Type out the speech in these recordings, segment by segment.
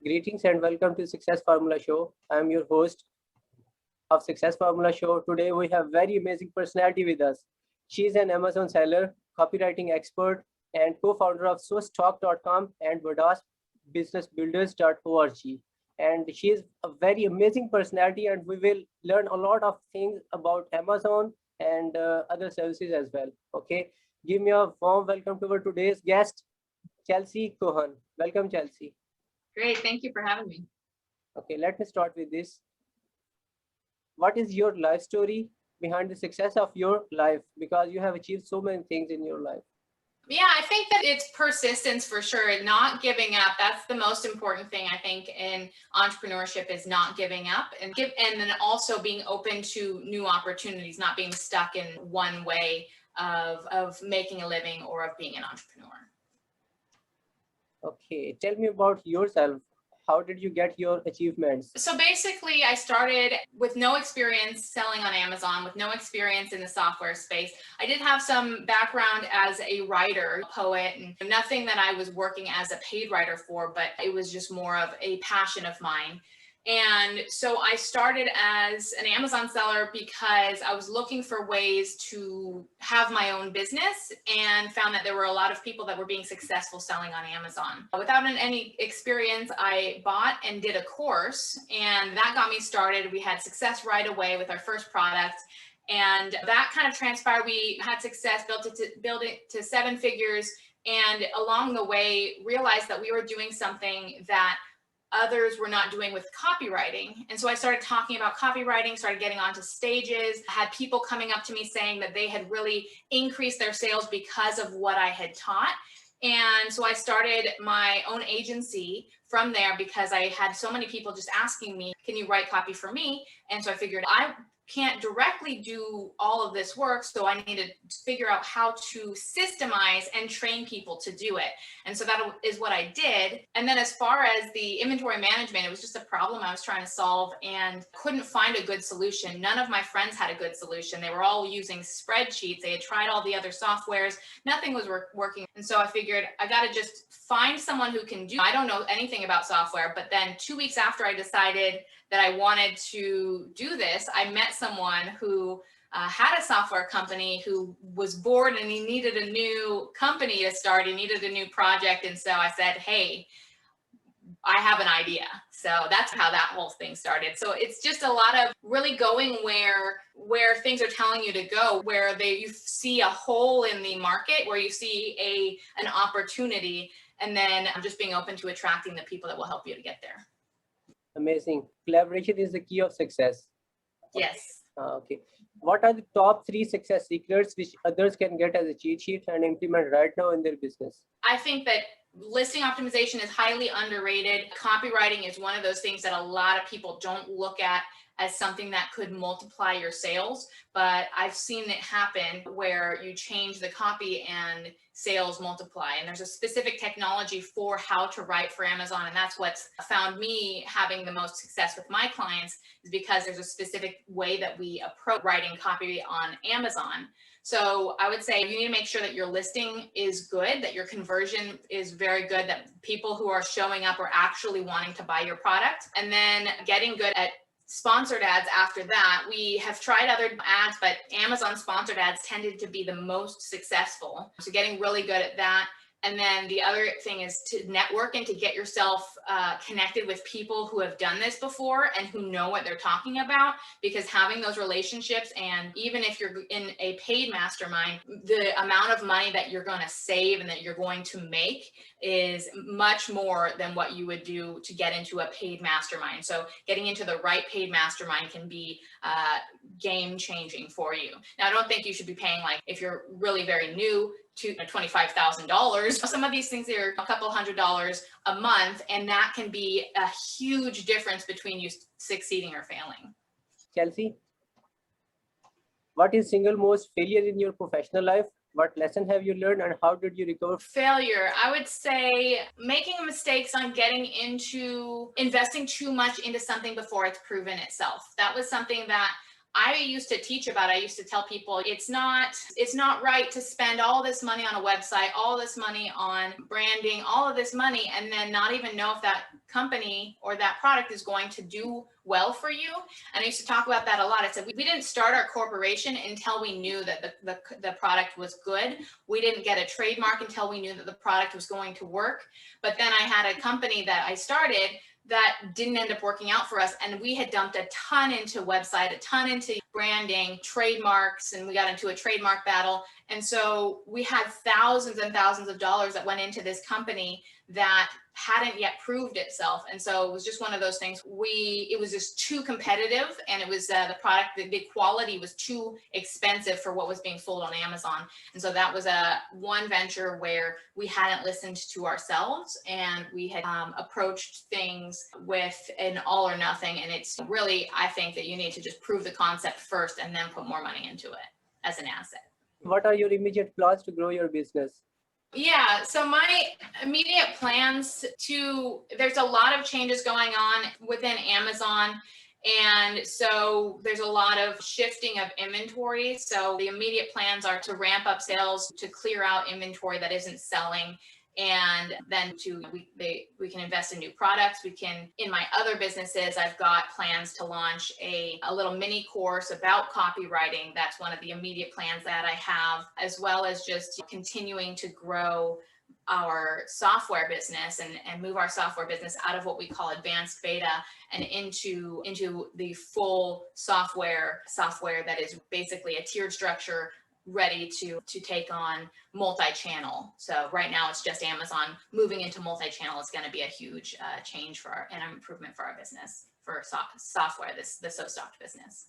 Greetings and welcome to Success Formula Show. I am your host of Success Formula Show. Today we have very amazing personality with us. She is an Amazon seller, copywriting expert, and co-founder of SoStocked.com and businessbuilders.org. And she is a very amazing personality, and we will learn a lot of things about Amazon and other services as well. Okay, give me a warm welcome to our today's guest, Chelsea Cohen. Welcome, Chelsea. Great, thank you for having me. Okay, let me start with this. What is your life story behind the success of your life? Because you have achieved so many things in your life. Yeah, I think that it's persistence for sure, not giving up. That's the most important thing I think in entrepreneurship is not giving up and then also being open to new opportunities, not being stuck in one way of making a living or of being an entrepreneur. Okay, tell me about yourself. How did you get your achievements? So basically, I started with no experience selling on Amazon, with no experience in the software space. I did have some background as a writer, poet, and nothing that I was working as a paid writer for, but it was just more of a passion of mine. And so I started as an Amazon seller because I was looking for ways to have my own business and found that there were a lot of people that were being successful selling on Amazon. Without any experience, I bought and did a course, and that got me started. We had success right away with our first product. And that kind of transpired. We had success, built it to 7 figures, and along the way realized that we were doing something that others were not doing with copywriting. And so I started talking about copywriting, started getting onto stages, had people coming up to me saying that they had really increased their sales because of what I had taught. And so I started my own agency from there because I had so many people just asking me, can you write copy for me? And so I figured I can't directly do all of this work, so I need to figure out how to systemize and train people to do it. And so that is what I did. And then as far as the inventory management, it was just a problem I was trying to solve and couldn't find a good solution. None of my friends had a good solution. They were all using spreadsheets. They had tried all the other softwares. Nothing was working. And so I figured I got to just find someone who can do. I don't know anything about software, but then 2 weeks after I decided that I wanted to do this, I met someone who had a software company who was bored and he needed a new company to start. He needed a new project. And so I said, hey, I have an idea. So that's how that whole thing started. So it's just a lot of really going where things are telling you to go, where you see a hole in the market, where you see an opportunity, and then just being open to attracting the people that will help you to get there. Amazing. Collaboration is the key of success. Yes. Okay. What are the top 3 success secrets which others can get as a cheat sheet and implement right now in their business? I think that listing optimization is highly underrated. Copywriting is one of those things that a lot of people don't look at as something that could multiply your sales, but I've seen it happen where you change the copy and sales multiply. And there's a specific technology for how to write for Amazon. And that's what's found me having the most success with my clients, is because there's a specific way that we approach writing copy on Amazon. So I would say you need to make sure that your listing is good, that your conversion is very good, that people who are showing up are actually wanting to buy your product, and then getting good at sponsored ads after that. We have tried other ads, but Amazon sponsored ads tended to be the most successful. So getting really good at that. And then the other thing is to network and to get yourself connected with people who have done this before and who know what they're talking about, because having those relationships, and even if you're in a paid mastermind, the amount of money that you're going to save and that you're going to make is much more than what you would do to get into a paid mastermind. So getting into the right paid mastermind can be game changing for you. Now, I don't think you should be paying, like, if you're really very new, to $25,000. Some of these things are a couple $100s a month, and that can be a huge difference between you succeeding or failing. Chelsea, what is single most failure in your professional life? What lesson have you learned and how did you recover? Failure, I would say making mistakes on getting into investing too much into something before it's proven itself. That was something that I used to teach about, I used to tell people it's not right to spend all this money on a website, all this money on branding, all of this money, and then not even know if that company or that product is going to do well for you. And I used to talk about that a lot. I said, we didn't start our corporation until we knew that the product was good. We didn't get a trademark until we knew that the product was going to work. But then I had a company that I started that didn't end up working out for us. And we had dumped a ton into website, a ton into branding, trademarks, and we got into a trademark battle. And so we had thousands and thousands of dollars that went into this company that hadn't yet proved itself. And so it was just one of those things. It was just too competitive, and it was the product, the quality was too expensive for what was being sold on Amazon. And so that was one venture where we hadn't listened to ourselves, and we had approached things with an all or nothing. And it's really, I think that you need to just prove the concept first and then put more money into it as an asset. What are your immediate plans to grow your business? Yeah, so my immediate plans there's a lot of changes going on within Amazon. And so there's a lot of shifting of inventory. So the immediate plans are to ramp up sales, to clear out inventory that isn't selling. And then we can invest in new products. In my other businesses, I've got plans to launch a little mini course about copywriting. That's one of the immediate plans that I have, as well as just continuing to grow our software business and move our software business out of what we call advanced beta and into the full software that is basically a tiered structure ready to take on multi-channel. So right now it's just Amazon. Moving into multi-channel is going to be a huge change and improvement for our business, for software, the SoStocked business.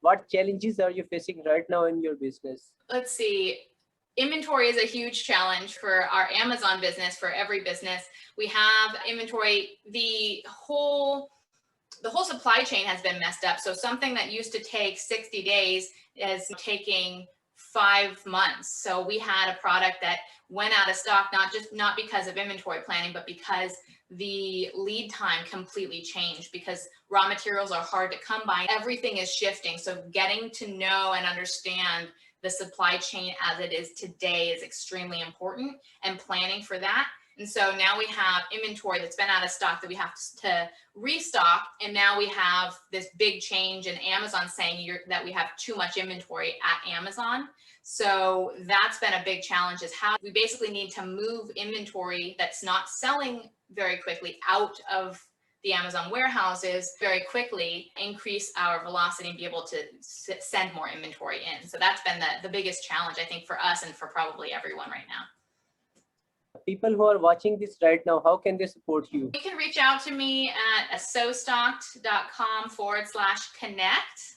What challenges are you facing right now in your business? Let's see. Inventory is a huge challenge for our Amazon business, for every business. We have inventory. The whole supply chain has been messed up. So something that used to take 60 days is taking 5 months. So we had a product that went out of stock, not because of inventory planning, but because the lead time completely changed, because raw materials are hard to come by. Everything is shifting. So getting to know and understand the supply chain as it is today is extremely important, and planning for that. And so now we have inventory that's been out of stock that we have to restock. And now we have this big change in Amazon saying that we have too much inventory at Amazon. So that's been a big challenge, is how we basically need to move inventory that's not selling very quickly out of the Amazon warehouses very quickly, increase our velocity and be able to send more inventory in. So that's been the biggest challenge, I think, for us and for probably everyone right now. People who are watching this right now, how can they support you? You can reach out to me at SoStocked.com/connect.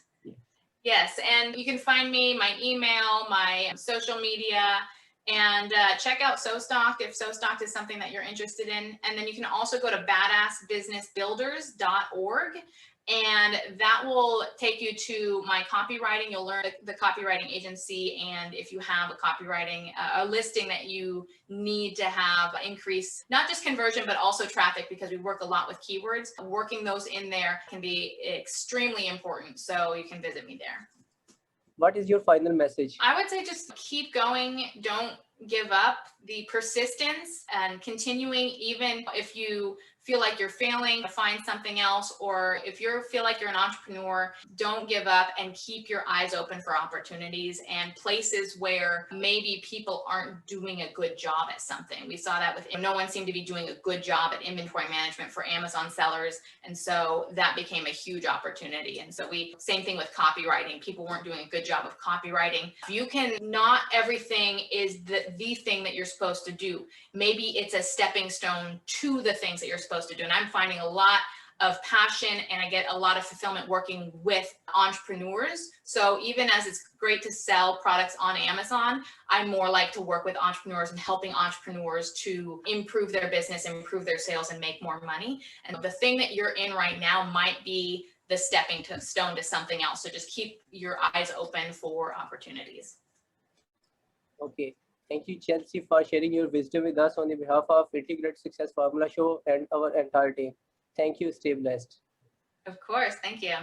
Yes, and you can find me, my email, my social media, and check out SoStocked if SoStocked is something that you're interested in. And then you can also go to badassbusinessbuilders.org. And that will take you to my copywriting. You'll learn the copywriting agency. And if you have a listing that you need to have increase, not just conversion, but also traffic, because we work a lot with keywords, working those in there can be extremely important. So you can visit me there. What is your final message? I would say just keep going. Don't give up. The persistence and continuing, even if you feel like you're failing, to find something else, or if you feel like you're an entrepreneur, don't give up and keep your eyes open for opportunities and places where maybe people aren't doing a good job at something. We saw that with no one seemed to be doing a good job at inventory management for Amazon sellers. And so that became a huge opportunity. And so same thing with copywriting. People weren't doing a good job of copywriting. Not everything is the thing that you're supposed to do. Maybe it's a stepping stone to the things that you're supposed to do. And I'm finding a lot of passion and I get a lot of fulfillment working with entrepreneurs. So even as it's great to sell products on Amazon, I more like to work with entrepreneurs and helping entrepreneurs to improve their business, improve their sales, and make more money. And the thing that you're in right now might be the stepping stone to something else. So just keep your eyes open for opportunities. Okay. Thank you, Chelsea, for sharing your wisdom with us on the behalf of Integrated Success Formula Show and our entire team. Thank you. Stay blessed. Of course. Thank you.